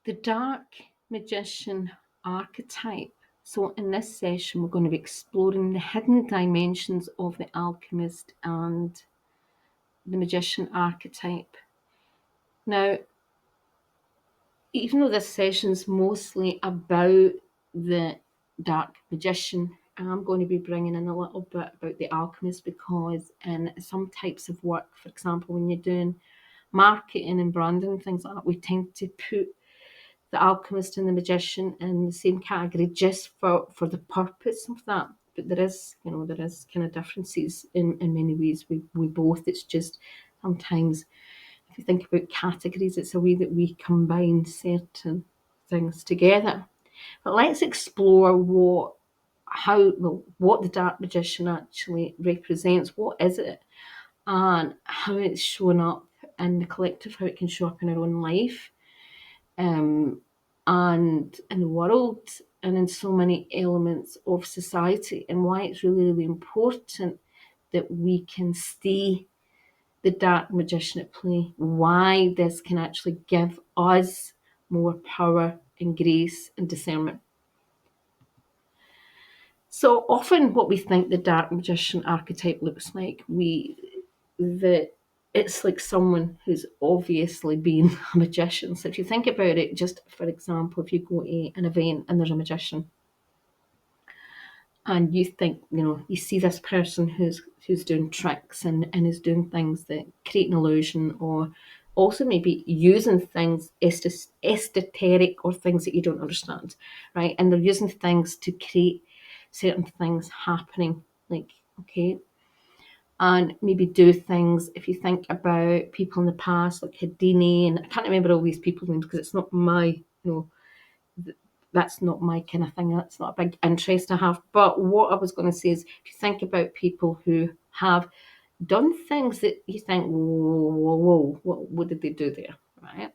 The Dark Magician Archetype. So, in this session, we're going to be exploring the hidden dimensions of the alchemist and the magician archetype. Now, even though this session's mostly about the Dark Magician, I'm going to be bringing in a little bit about the alchemist because in some types of work, for example, when you're doing marketing and branding and things like that, we tend to put the alchemist and the magician in the same category just for the purpose of that. But there is kind of differences in many ways. We both. It's just sometimes if you think about categories, it's a way that we combine certain things together. But let's explore what the Dark Magician actually represents. What is it, and how it's shown up in the collective, how it can show up in our own life, and in the world, and in so many elements of society, and why it's really, really important that we can stay the Dark Magician at play, why this can actually give us more power and grace and discernment. So often what we think the Dark Magician archetype looks like, it's like someone who's obviously been a magician. So if you think about it, just for example, if you go to an event and there's a magician, and you think, you see this person who's doing tricks and is doing things that create an illusion, or also maybe using things esoteric or things that you don't understand, right? And they're using things to create certain things happening, like, okay, and maybe do things. If you think about people in the past, like Houdini, and I can't remember all these people's names because it's not my, that's not my kind of thing. That's not a big interest I have. But what I was going to say is, if you think about people who have done things that you think, whoa, what did they do there, right?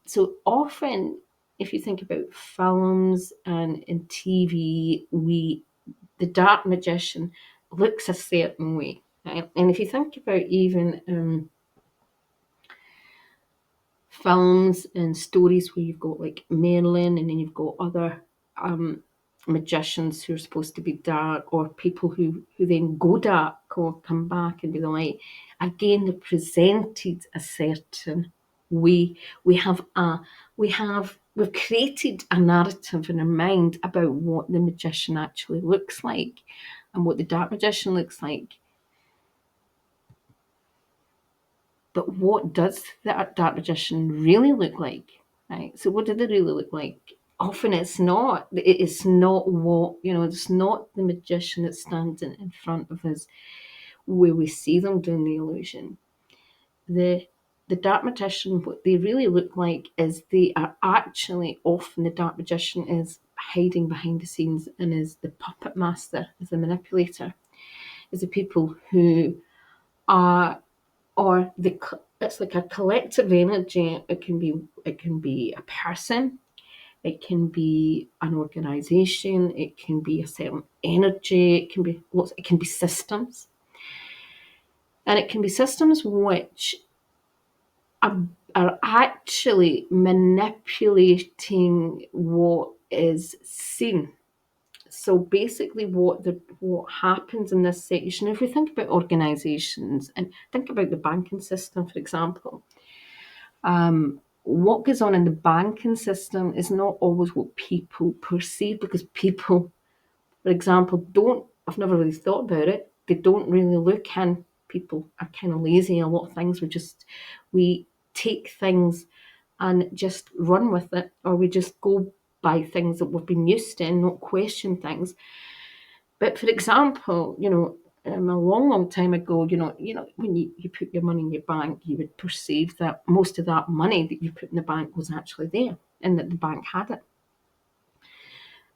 So often, if you think about films and in TV, the Dark Magician looks a certain way, right? And if you think about even films and stories where you've got like Merlin, and then you've got other magicians who are supposed to be dark, or people who then go dark or come back into the light. Again, they're presented a certain way. We've created a narrative in our mind about what the magician actually looks like and what the Dark Magician looks like. But what does the Dark Magician really look like? Right? So what do they really look like? Often it's not. It's not what, it's not the magician that's standing in front of us where we see them doing the illusion. The Dark Magician, what they really look like is they are actually, often the Dark Magician is hiding behind the scenes and is the puppet master, is the manipulator, is the people who are, or it's like a collective energy. It can be a person, it can be an organization, it can be a certain energy, it can be systems. And it can be systems which are actually manipulating what is seen. So basically what happens in this section, if we think about organizations and think about the banking system, for example, what goes on in the banking system is not always what people perceive, because people, for example, I've never really thought about it, they don't really look in. People are kind of lazy. A lot of things we take things and just run with it, or we just go by things that we've been used to and not question things. But for example, a long, long time ago, when you put your money in your bank, you would perceive that most of that money that you put in the bank was actually there and that the bank had it.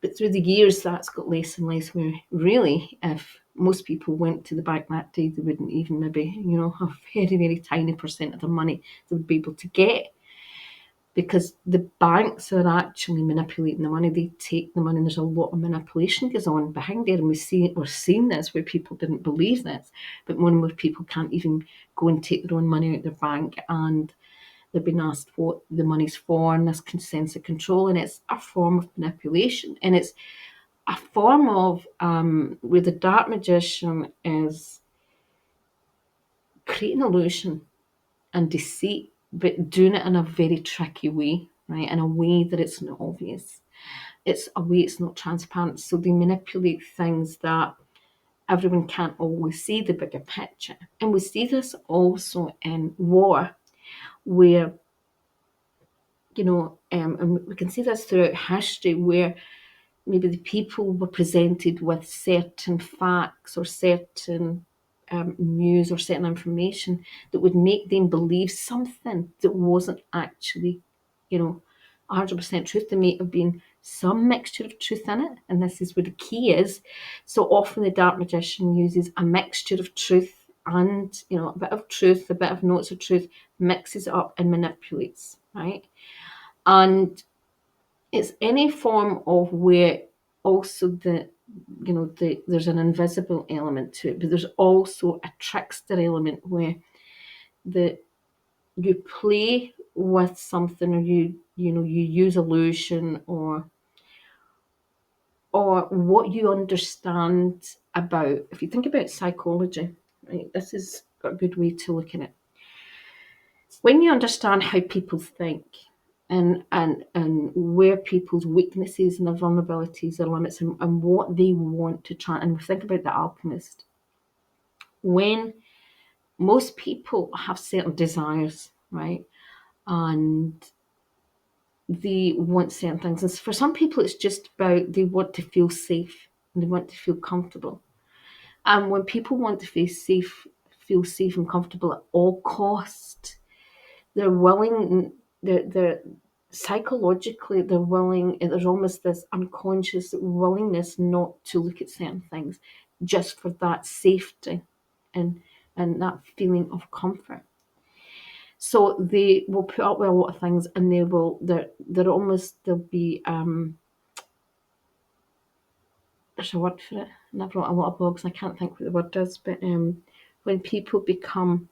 But through the years, that's got less and less, where really, if most people went to the bank that day, they wouldn't even maybe, a very, very tiny percent of their money they would be able to get, because the banks are actually manipulating the money. They take the money, and there's a lot of manipulation goes on behind there. And we're seeing this where people didn't believe this, but more and more people can't even go and take their own money out of their bank and They're being asked what the money's for, and this sense of control, and it's a form of manipulation, and it's a form of where the dark magician is creating illusion and deceit, but doing it in a very tricky way, right? In a way that it's not obvious. It's a way it's not transparent. So they manipulate things that everyone can't always see the bigger picture. And we see this also in war, where, and we can see this throughout history, where maybe the people were presented with certain facts or certain news or certain information that would make them believe something that wasn't actually, 100% truth. There may have been some mixture of truth in it, and this is where the key is. So often the dark magician uses a mixture of truth and, a bit of truth, a bit of notes of truth, mixes it up and manipulates, right? And it's any form of where also there's an invisible element to it, but there's also a trickster element where you play with something, or you use illusion, or what you understand about. If you think about psychology, right, this is a good way to look at it. When you understand how people think, and where people's weaknesses and their vulnerabilities, their limits, and what they want to try. And think about the alchemist. When most people have certain desires, right, and they want certain things. And for some people, it's just about they want to feel safe and they want to feel comfortable. And when people want to feel safe and comfortable at all cost, they're willing. They're psychologically, they're willing. There's almost this unconscious willingness not to look at certain things, just for that safety and that feeling of comfort. So they will put up with a lot of things, and they'll be there's a word for it, and I've wrote a lot of blogs and I can't think what the word is, but when people become,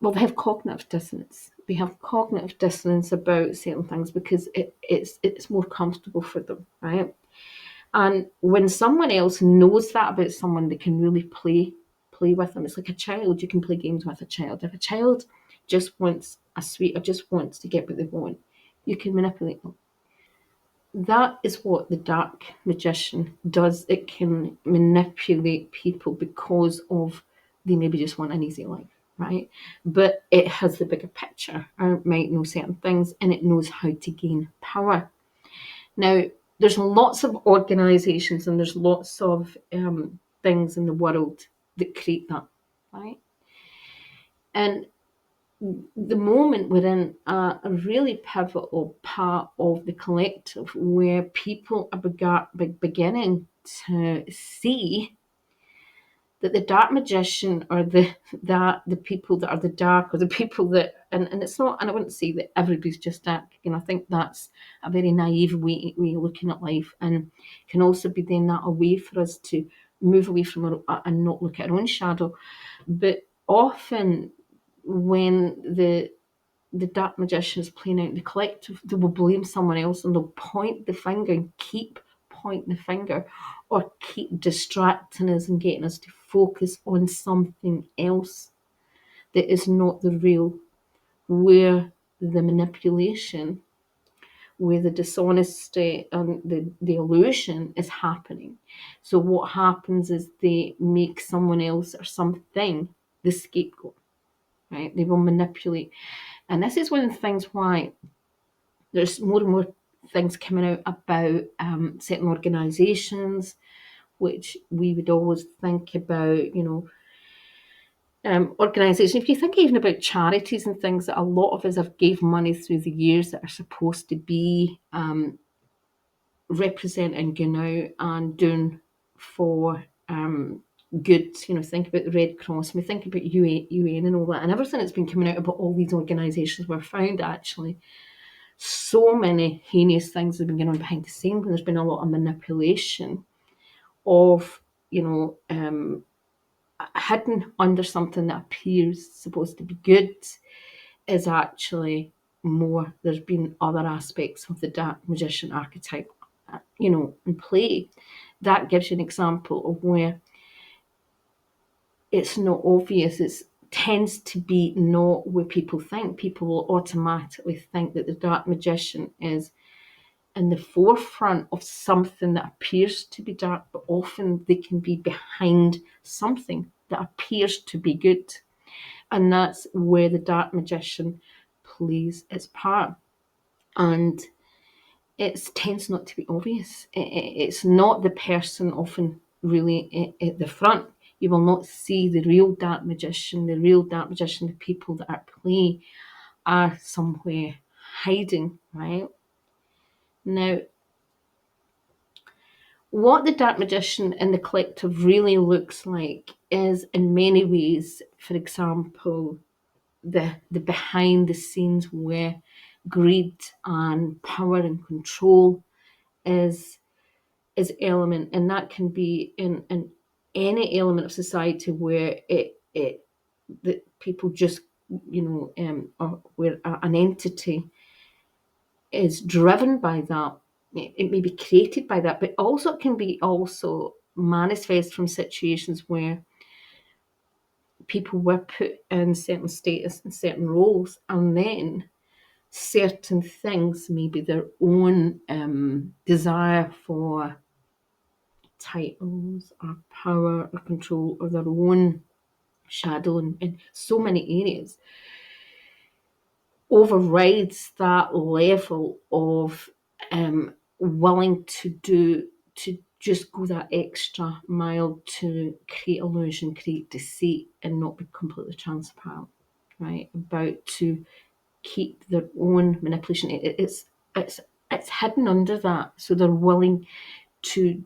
well, they have cognitive dissonance. They have cognitive dissonance about certain things because it's more comfortable for them, right? And when someone else knows that about someone, they can really play with them. It's like a child. You can play games with a child. If a child just wants a sweet or just wants to get what they want, you can manipulate them. That is what the dark magician does. It can manipulate people because of they maybe just want an easy life, right? But it has the bigger picture. It might know certain things, and it knows how to gain power. Now, there's lots of organisations and there's lots of things in the world that create that, right? And the moment we're in a really pivotal part of the collective where people are beginning to see that the dark magician, or the people that are the dark, or the people that, and it's not, and I wouldn't say that everybody's just dark. I think that's a very naive way of looking at life, and can also be then that a way for us to move away from and not look at our own shadow. But often when the dark magician is playing out in the collective, they will blame someone else, and they'll point the finger and keep pointing the finger, or keep distracting us and getting us to focus on something else that is not the real, where the manipulation, where the dishonesty and the illusion is happening. So what happens is they make someone else or something the scapegoat, right? They will manipulate. And this is one of the things why there's more and more things coming out about certain organisations, which we would always think about, organisation. If you think even about charities and things, that a lot of us have gave money through the years that are supposed to be representing, and doing for good. Think about the Red Cross. We think about UN and all that, and everything that's been coming out about all these organisations were found actually so many heinous things have been going on behind the scenes, and there's been a lot of manipulation of, hidden under something that appears supposed to be good, is actually more. There's been other aspects of the Dark Magician archetype, in play. That gives you an example of where it's not obvious. It tends to be not where people think. People will automatically think that the Dark Magician is in the forefront of something that appears to be dark, but often they can be behind something that appears to be good. And that's where the Dark Magician plays its part. And it tends not to be obvious. It's not the person often really at the front. You will not see the real Dark Magician. The real Dark Magician, the people that are at play, are somewhere hiding, right? Now, what the Dark Magician in the collective really looks like is, in many ways, for example, the behind the scenes where greed and power and control is element, and that can be in any element of society where that people just or where an entity is driven by that. It may be created by that, but also it can be also manifest from situations where people were put in certain status and certain roles, and then certain things, maybe their own desire for titles or power or control or their own shadow in so many areas, overrides that level of willing to just go that extra mile to create illusion, create deceit, and not be completely transparent, right? About to keep their own manipulation. It's hidden under that, so they're willing to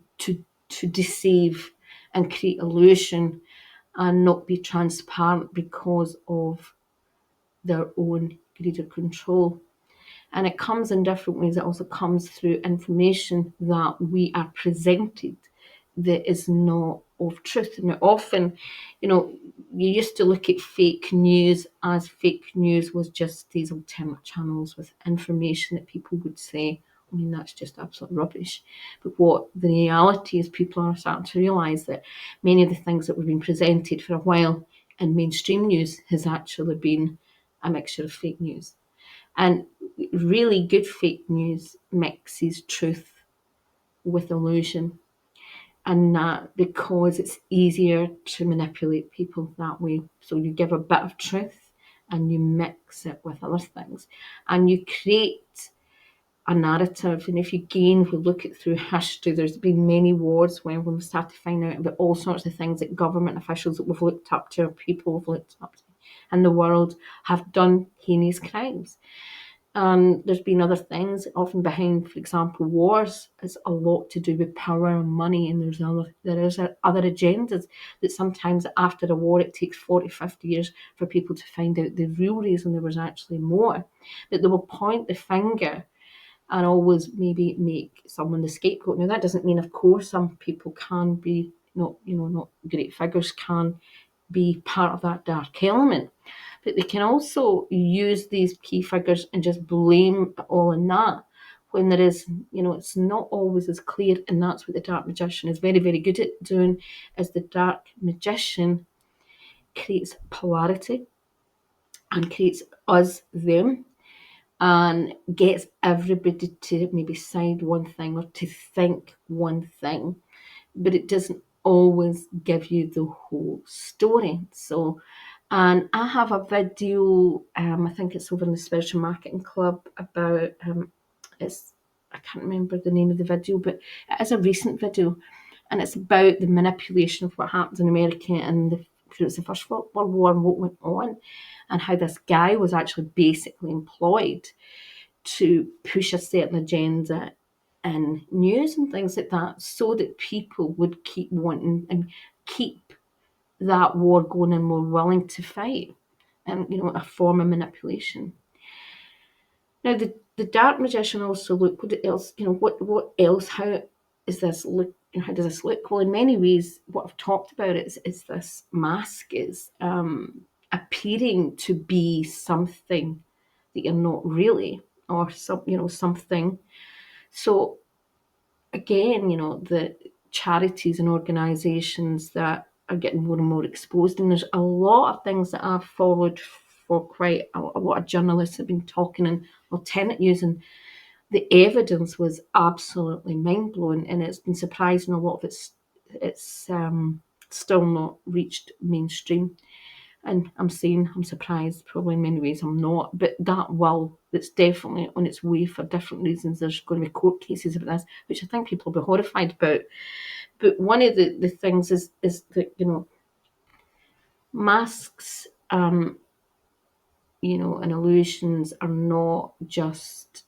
deceive and create illusion and not be transparent because of their own greed or control. And it comes in different ways. It also comes through information that we are presented that is not of truth. And often, you used to look at fake news as fake news was just these alternate channels with information that people would say, I mean, that's just absolute rubbish. But what the reality is, people are starting to realise that many of the things that we've been presented for a while in mainstream news has actually been a mixture of fake news. And really good fake news mixes truth with illusion. And that because it's easier to manipulate people that way. So you give a bit of truth and you mix it with other things. And you create a narrative. And if you look at through history, there's been many wars when we start to find out about all sorts of things that government officials that we've looked up to, or people have looked up to in the world, have done heinous crimes. There's been other things often behind, for example, wars. It's a lot to do with power and money, and there is other agendas that sometimes after a war it takes 40, 50 years for people to find out the real reason there was actually more. That they will point the finger and always maybe make someone the scapegoat. Now that doesn't mean, of course, some people can be not great figures can be part of that dark element. But they can also use these key figures and just blame it all on that, when there is, it's not always as clear. And that's what the Dark Magician is very, very good at doing, is the Dark Magician creates polarity and creates us, them, and gets everybody to maybe side one thing or to think one thing, but it doesn't always give you the whole story. So, and I have a video, I think it's over in the Spiritual Marketing Club, about, I can't remember the name of the video, but it is a recent video, and it's about the manipulation of what happened in America and it was the First World War and what went on, and how this guy was actually basically employed to push a certain agenda in news and things like that, so that people would keep wanting and keep that war going and were willing to fight, and a form of manipulation. Now the Dark Magician also look, what else, what else, how is this look, how does this look? Well, in many ways what I've talked about is this mask is appearing to be something that you're not really, or something. So again, the charities and organisations that are getting more and more exposed, and there's a lot of things that I've followed for quite a lot of journalists have been talking and alternate using. The evidence was absolutely mind-blowing, and it's been surprising a lot of it's still not reached mainstream. And I'm saying I'm surprised, probably in many ways I'm not, but that's definitely on its way for different reasons. There's going to be court cases about this, which I think people will be horrified about. But one of the things is that, masks, and illusions are not just,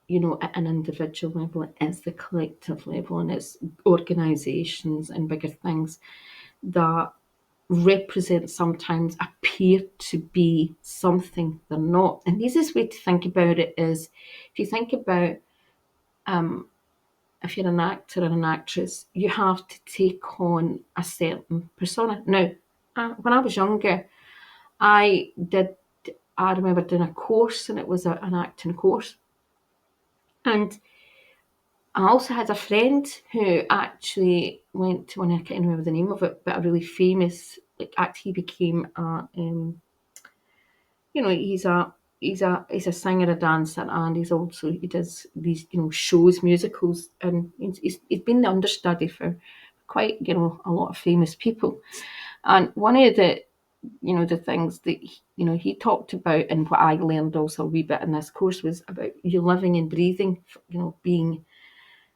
at an individual level, it's the collective level, and it's organisations and bigger things that represent, sometimes appear to be something they're not. And the easiest way to think about it is, if you think about, if you're an actor or an actress, you have to take on a certain persona. Now, when I was younger, I remember doing a course, and it was an acting course. And I also had a friend who actually went to one, I can't remember the name of it, but a really famous act. He became he's a singer, a dancer, and he does these shows, musicals, and he's been the understudy for quite a lot of famous people. And one of the things that he talked about, and what I learned also a wee bit in this course, was about you living and breathing, being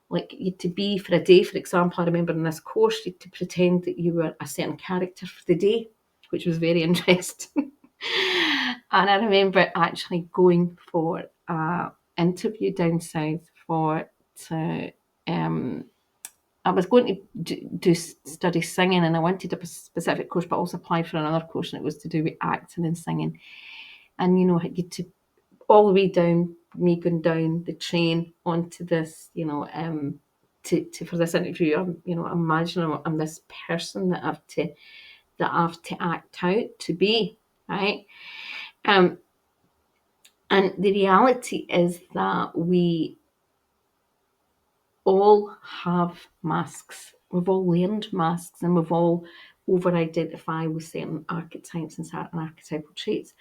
like you to be for a day. For example, I remember in this course you to pretend that you were a certain character for the day, which was very interesting. And I remember actually going for an interview down south I was going to study singing, and I wanted a specific course, but also applied for another course, and it was to do with acting and singing. And you to all the way down, me going down the train onto this, for this interview. Imagine I'm this person that I have to act out to be, right? And the reality is that we all have masks. We've all learned masks, and we've all over-identify with certain archetypes and certain archetypal traits.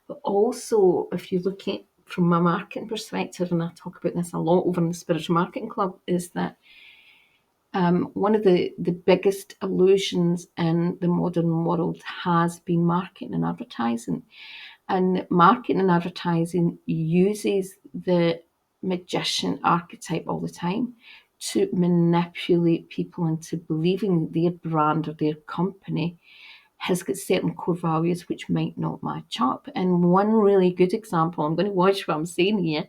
But also, if you look at from a marketing perspective, and I talk about this a lot over in the Spiritual Marketing Club, is that one of the biggest illusions in the modern world has been marketing and advertising. And marketing and advertising uses the magician archetype all the time to manipulate people into believing their brand or their company has got certain core values which might not match up. And one really good example, I'm going to watch what I'm saying here,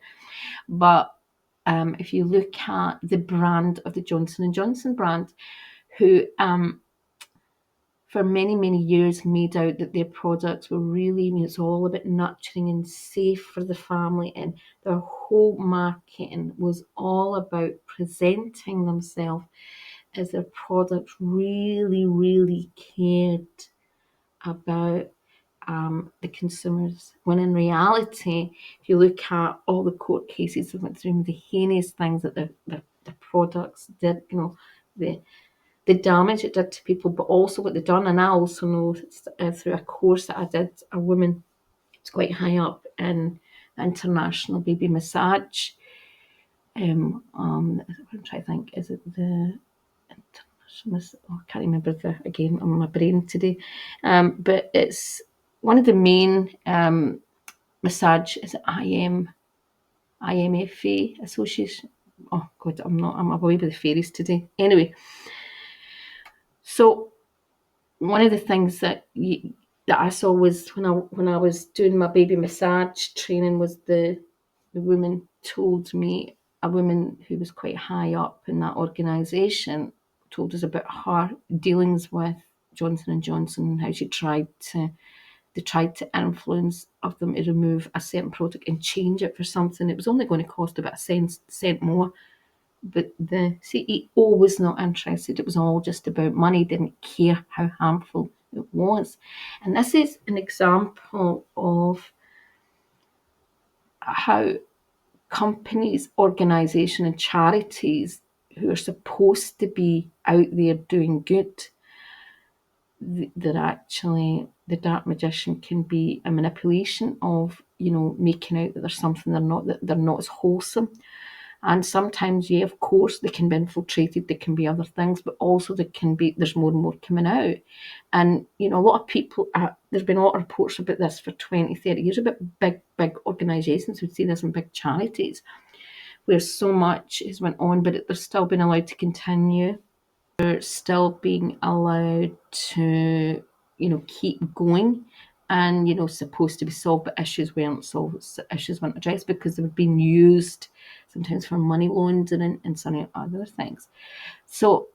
but if you look at the brand of the Johnson & Johnson brand, who for many, many years made out that their products were really, it's all about nurturing and safe for the family, and their whole marketing was all about presenting themselves as their products really, really cared about the consumers. When in reality, if you look at all the court cases that went through, the heinous things that the products did, the damage it did to people, but also what they've done. And I also know through a course that I did, a woman, it's quite high up in international baby massage. I'm trying to think, is it the international? I can't remember again on my brain today. But it's one of the main massage, is it IMFA Association? Oh God, I'm away with the fairies today. Anyway, so one of the things that I saw was when I was doing my baby massage training, was the woman told me, a woman who was quite high up in that organisation told us about her dealings with Johnson & Johnson and how they tried to influence of them to remove a certain product and change it for something. It was only going to cost about a cent more. But the CEO was not interested. It was all just about money, didn't care how harmful It was. And this is an example of how companies, organisations and charities who are supposed to be out there doing good, that actually the dark magician can be a manipulation of, making out that there's something that they're not as wholesome. And sometimes, yeah, of course, they can be infiltrated, there can be other things, but also there's more and more coming out. And, a lot of people, there's been a lot of reports about this for 20, 30 years, about big organisations who'd see this in big charities, where so much has went on, but they're still being allowed to continue. They're still being allowed to, keep going, and, supposed to be solved, but issues weren't solved, issues weren't addressed because they were being used sometimes for money laundering and some other things. So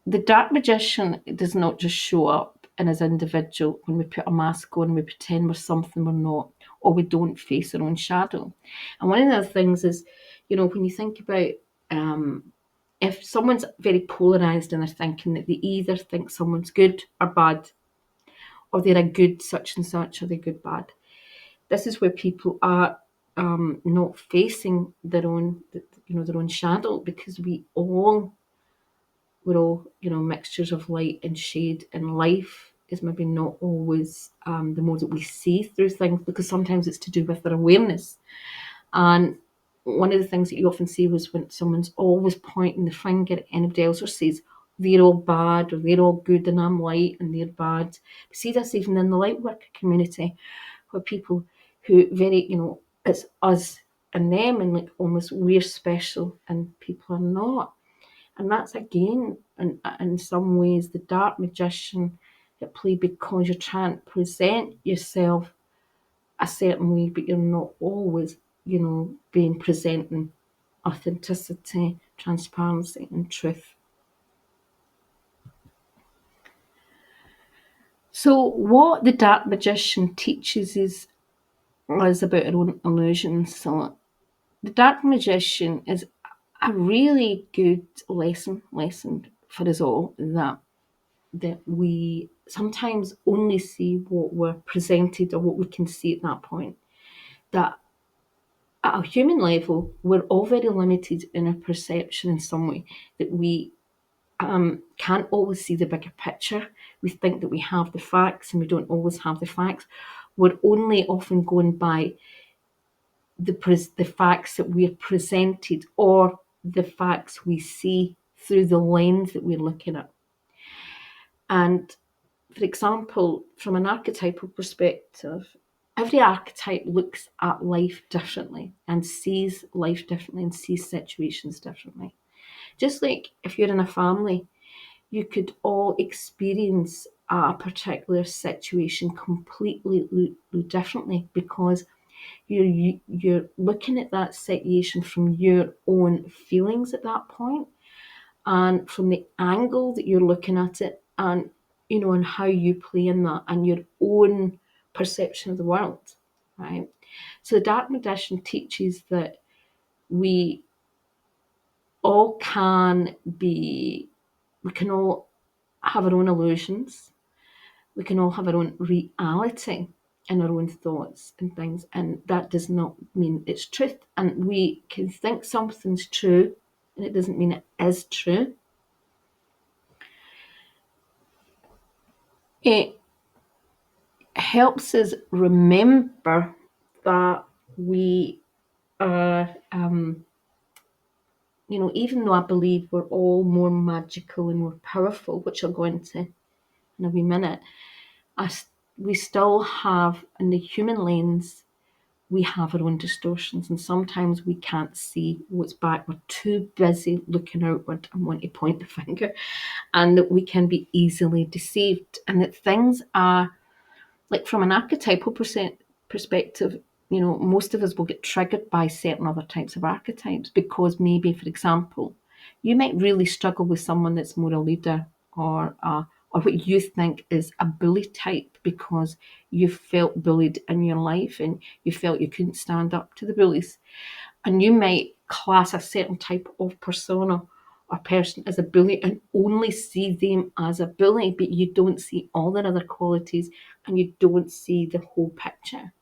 the dark magician does not just show up in as individual when we put a mask on and we pretend we're something we're not, or we don't face our own shadow. And one of the other things is, when you think about if someone's very polarised in their thinking, that they either think someone's good or bad, or they're a good such and such, or they're good bad. This is where people are not facing their own shadow, because we're all, mixtures of light and shade, and life is maybe not always the more that we see through things, because sometimes it's to do with their awareness. And one of the things that you often see was when someone's always pointing the finger at anybody else, or says they're all bad or they're all good and I'm light and they're bad. We see this even in the light worker community, where people who very, it's us and them, and like almost we're special and people are not. And that's again, in some ways, the dark magician at play, because you're trying to present yourself a certain way, but you're not always, being presenting authenticity, transparency, and truth. So what the dark magician teaches is about our own illusions. So the dark magician is a really good lesson for us all, that we sometimes only see what we're presented or what we can see at that point. That at a human level, we're all very limited in our perception in some way, that we can't always see the bigger picture. We think that we have the facts, and we don't always have the facts. We're only often going by the facts that we're presented, or the facts we see through the lens that we're looking at. And for example, from an archetypal perspective, every archetype looks at life differently and sees life differently and sees situations differently. Just like if you're in a family, you could all experience a particular situation completely differently, because you're looking at that situation from your own feelings at that point, and from the angle that you're looking at it, and and how you play in that, and your own perception of the world, right? So the dark magician teaches that we all can all have our own illusions. We can all have our own reality and our own thoughts and things, and that does not mean it's truth. And we can think something's true, and it doesn't mean it is true. It helps us remember that we are, even though I believe we're all more magical and more powerful, which I'll go into in a wee minute, we still have, in the human lens, we have our own distortions, and sometimes we can't see what's back. We're too busy looking outward and want to point the finger, and that we can be easily deceived, and that things are, like from an archetypal perspective, most of us will get triggered by certain other types of archetypes, because maybe, for example, you might really struggle with someone that's more a leader, or what you think is a bully type, because you felt bullied in your life and you felt you couldn't stand up to the bullies. And you might class a certain type of persona or person as a bully and only see them as a bully, but you don't see all their other qualities and you don't see the whole picture.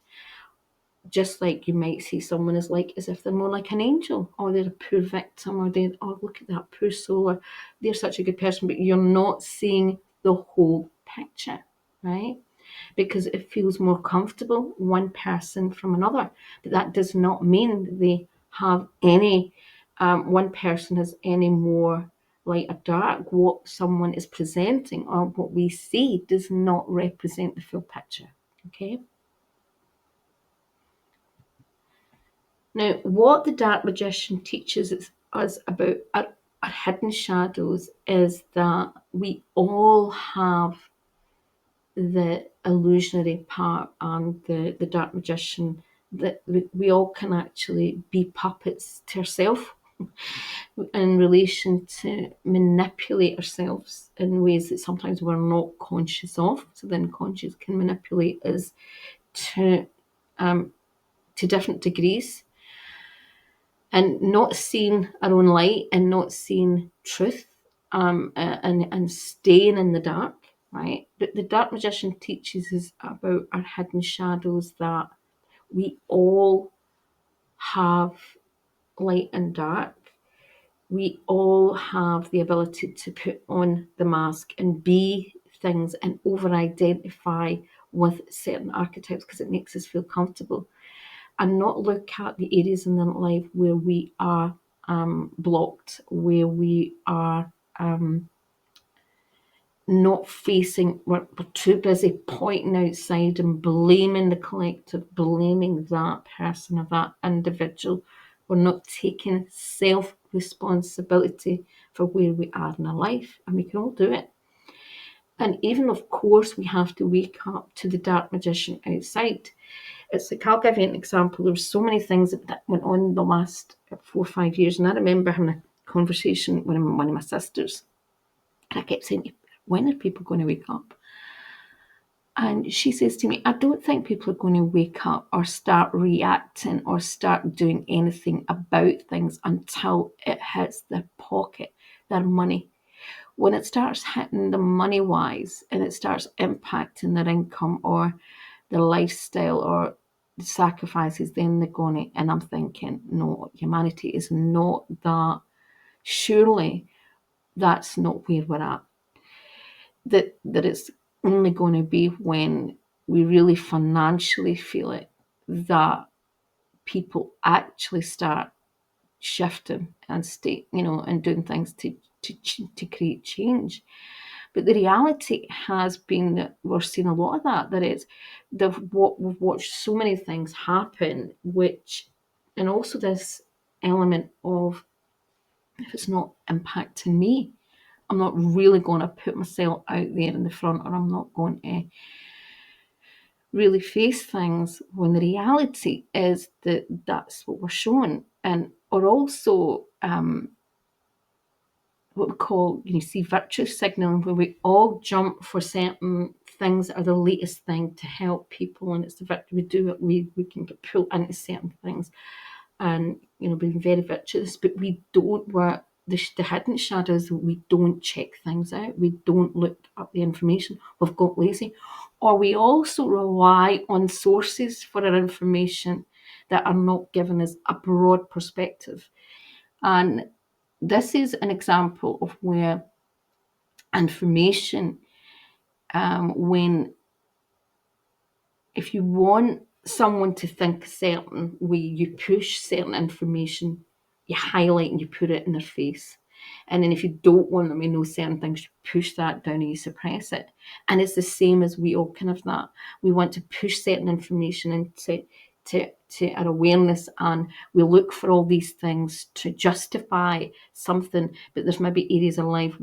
Just like you might see someone as if they're more like an angel, or they're a poor victim, or they, oh, look at that poor soul, or they're such a good person, but you're not seeing the whole picture, right? Because it feels more comfortable one person from another, but that does not mean they have any. One person has any more light or dark. What someone is presenting or what we see does not represent the full picture. Okay. Now, what the Dark Magician teaches us about our hidden shadows is that we all have the illusionary part and the Dark Magician, that we all can actually be puppets to ourselves in relation to manipulate ourselves in ways that sometimes we're not conscious of. So the unconscious can manipulate us to different degrees. And not seeing our own light and not seeing truth, and staying in the dark, right? But the Dark Magician teaches us about our hidden shadows, that we all have light and dark. We all have the ability to put on the mask and be things and over-identify with certain archetypes because it makes us feel comfortable, and not look at the areas in their life where we are blocked, where we are not facing, we're too busy pointing outside and blaming the collective, blaming that person or that individual. We're not taking self-responsibility for where we are in our life, and we can all do it. And even, of course, we have to wake up to the Dark Magician outside. It's like, I'll give you an example. There were so many things that went on in the last 4 or 5 years. And I remember having a conversation with one of my sisters. And I kept saying, when are people going to wake up? And she says to me, I don't think people are going to wake up or start reacting or start doing anything about things until it hits their pocket, their money. When it starts hitting them money-wise and it starts impacting their income or their lifestyle or the sacrifices, then they're going to, and I'm thinking, no, humanity is not that. Surely that's not where we're at. That it's only going to be when we really financially feel it that people actually start shifting and and doing things to create change. But the reality has been that we're seeing a lot of that. We've watched so many things happen, and also this element of, if it's not impacting me, I'm not really going to put myself out there in the front, or I'm not going to really face things, when the reality is that that's what we're shown. Or also what we call, see, virtue signaling, where we all jump for certain things that are the latest thing to help people, and it's the virtue we do it. We can get pulled into certain things, and being very virtuous, but we don't work the hidden shadows. We don't check things out. We don't look up the information. We've got lazy, or we also rely on sources for our information that are not giving us a broad perspective. And this is an example of where information, when, if you want someone to think a certain way, you push certain information, you highlight and you put it in their face. And then if you don't want them to know certain things, you push that down and you suppress it. And it's the same as we all kind of that. We want to push certain information into to our awareness, and we look for all these things to justify something, but there's maybe areas of life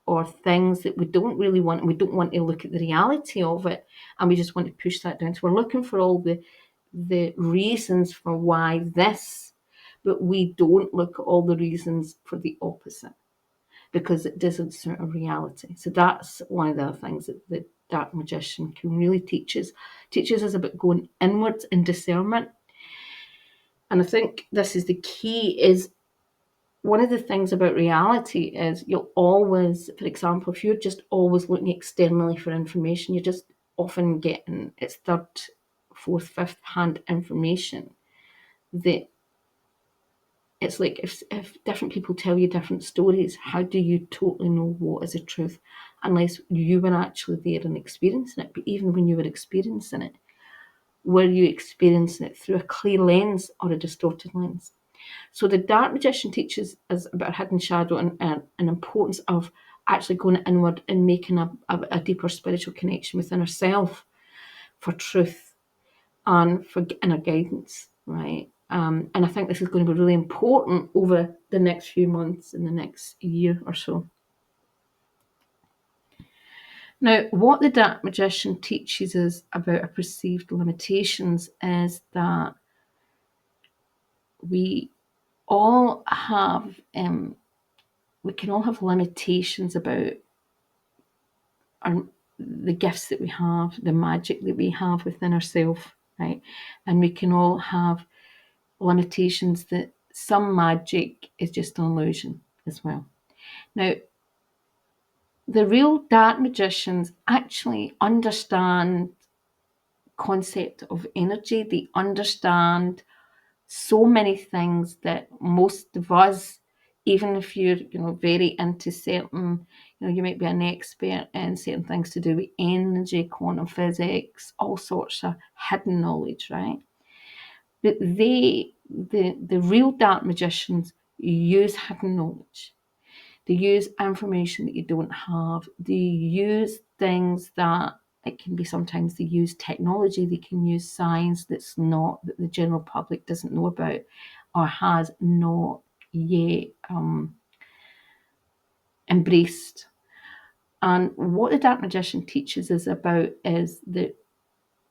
or things that we don't really want, and we don't want to look at the reality of it, and we just want to push that down. So we're looking for all the reasons for why this, but we don't look at all the reasons for the opposite, because it doesn't suit our reality. So that's one of the other things that the Dark Magician can really teaches us about going inwards in discernment. And I think this is the key, is one of the things about reality is you'll always, for example, if you're just always looking externally for information, you're just often getting it's third, fourth, fifth hand information that it's like if different people tell you different stories, how do you totally know what is the truth unless you were actually there and experiencing it? But even when you were experiencing it, were you experiencing it through a clear lens or a distorted lens? So the Dark Magician teaches us about hidden shadow and importance of actually going inward and making a deeper spiritual connection within ourselves for truth and for inner guidance, right? And I think this is going to be really important over the next few months and the next year or so. Now, what the Dark Magician teaches us about our perceived limitations is that we all have we can all have limitations about the gifts that we have, the magic that we have within ourselves, right? And we can all have limitations that some magic is just an illusion as well. Now, the real dark magicians actually understand concept of energy. They understand so many things that most of us, even if you're very into certain, you might be an expert in certain things to do with energy, quantum physics, all sorts of hidden knowledge, right? But the real dark magicians use hidden knowledge. They use information that you don't have. They use things that it can be sometimes they use technology, they can use science that the general public doesn't know about or has not yet embraced. And what the Dark Magician teaches us about is that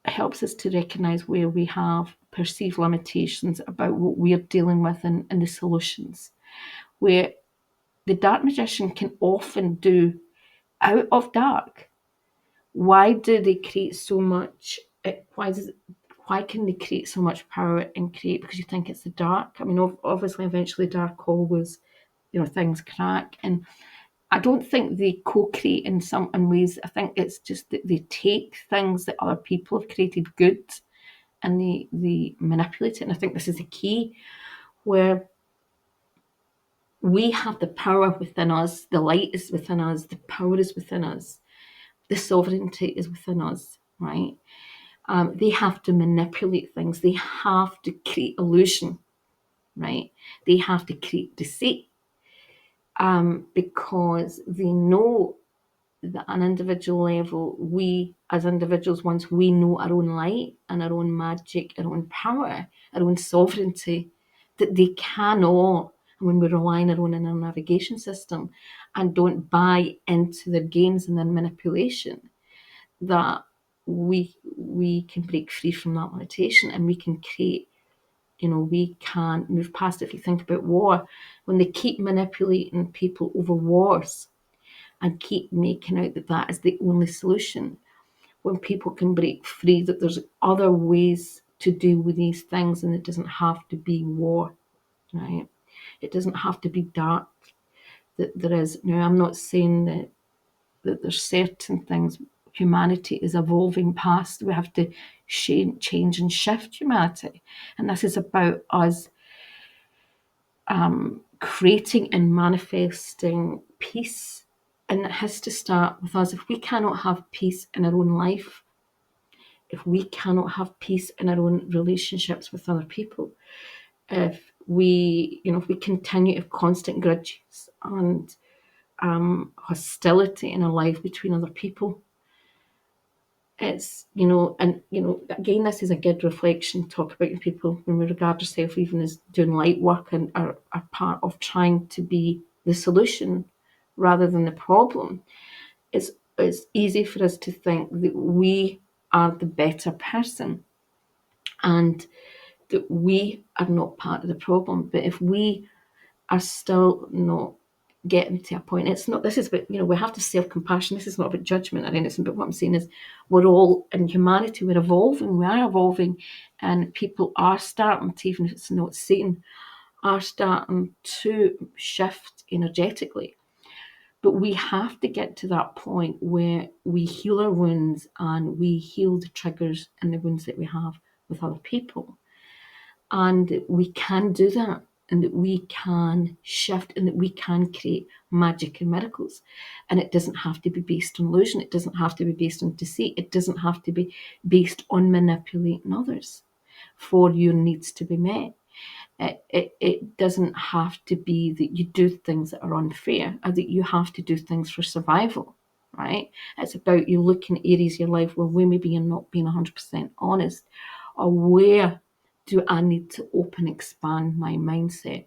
helps us to recognize where we have perceived limitations about what we're dealing with and the solutions. Where the Dark Magician can often do out of dark. Why do they create so much? Why can they create so much power and create? Because you think it's the dark. I mean, obviously, eventually, dark always, things crack. And I don't think they co-create in ways. I think it's just that they take things that other people have created good, and they manipulate it. And I think this is the key, where we have the power within us. The light is within us. The power is within us. The sovereignty is within us, right? They have to manipulate things. They have to create illusion, right? They have to create deceit because they know that at an individual level, we as individuals, once we know our own light and our own magic, our own power, our own sovereignty, that they cannot, when we rely on our own inner navigation system and don't buy into their games and their manipulation, that we can break free from that limitation and we can create, we can move past it. If you think about war, when they keep manipulating people over wars and keep making out that that is the only solution, when people can break free that there's other ways to deal with these things and it doesn't have to be war, right? It doesn't have to be dark. That there is, now I'm not saying that there's certain things humanity is evolving past. We have to change and shift humanity. And this is about us creating and manifesting peace. And it has to start with us. If we cannot have peace in our own life, if we cannot have peace in our own relationships with other people, if we continue to have constant grudges and hostility in our life between other people, it's, again, this is a good reflection. Talk about people when we regard ourselves even as doing light work and are part of trying to be the solution rather than the problem. It's easy for us to think that we are the better person and that we are not part of the problem. But if we are still not getting to a point, it's not, this is about, we have to self-compassion. This is not about judgment or anything, but what I'm saying is we're all in humanity, we are evolving, and people are starting to, even if it's not seen, are starting to shift energetically. But we have to get to that point where we heal our wounds and we heal the triggers and the wounds that we have with other people. And we can do that, and that we can shift, and that we can create magic and miracles. And it doesn't have to be based on illusion. It doesn't have to be based on deceit. It doesn't have to be based on manipulating others for your needs to be met. It doesn't have to be that you do things that are unfair, or that you have to do things for survival, right? It's about you looking at areas of your life where we maybe you're not being 100% honest, or where do I need to expand my mindset?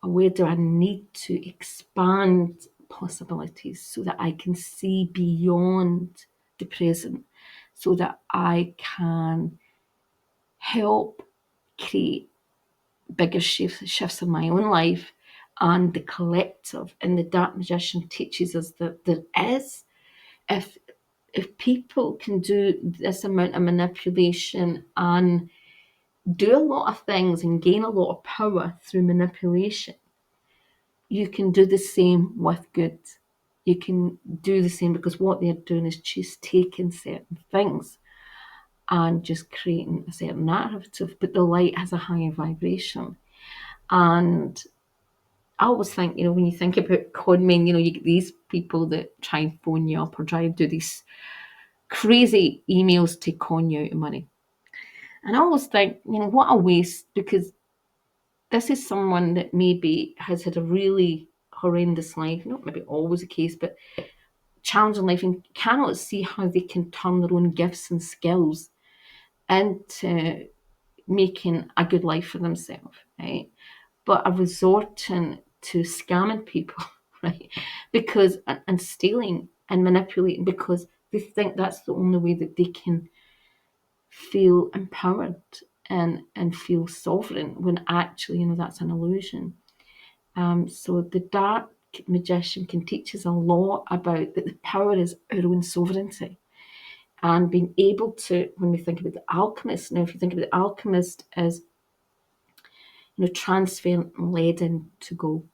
Or where do I need to expand possibilities so that I can see beyond the present, so that I can help create bigger shifts in my own life and the collective. And the Dark Magician teaches us that there is, if people can do this amount of manipulation and do a lot of things and gain a lot of power through manipulation, you can do the same with good. You can do the same, because what they're doing is just taking certain things and just creating a certain narrative. But the light has a higher vibration. And I always think, when you think about con men, you get these people that try and phone you up or try and do these crazy emails to con you out of money. And I always think, what a waste, because this is someone that maybe has had a really horrendous life, not maybe always the case, but challenging life, and cannot see how they can turn their own gifts and skills into making a good life for themselves, right? But are resorting to scamming people, right? Because, and stealing and manipulating, because they think that's the only way that they can feel empowered and feel sovereign, when actually, that's an illusion. So the Dark Magician can teach us a lot about that the power is our own sovereignty. And being able to, when we think about the alchemist, now if you think about the alchemist as transferring lead into gold.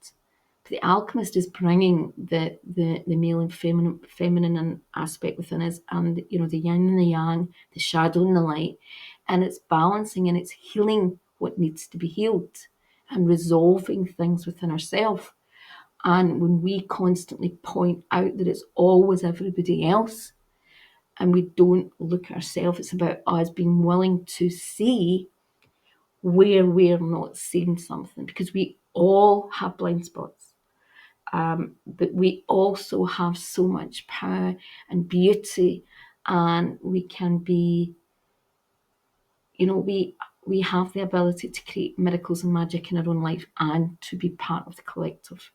But the alchemist is bringing the male and feminine aspect within us, and the yin and the yang, the shadow and the light, and it's balancing and it's healing what needs to be healed and resolving things within ourselves. And when we constantly point out that it's always everybody else, and we don't look at ourselves, it's about us being willing to see where we're not seeing something, because we all have blind spots. But we also have so much power and beauty, and we can be, we have the ability to create miracles and magic in our own life and to be part of the collective.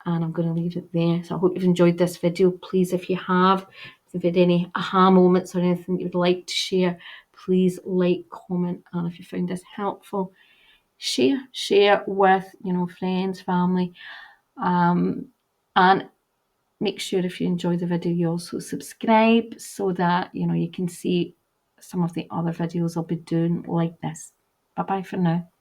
And I'm going to leave it there. So I hope you've enjoyed this video. Please, if you have, if you've had any aha moments or anything you would like to share, please like, comment, and if you found this helpful, share with friends, family, and make sure if you enjoy the video you also subscribe, so that you can see some of the other videos I'll be doing like this. Bye bye for now.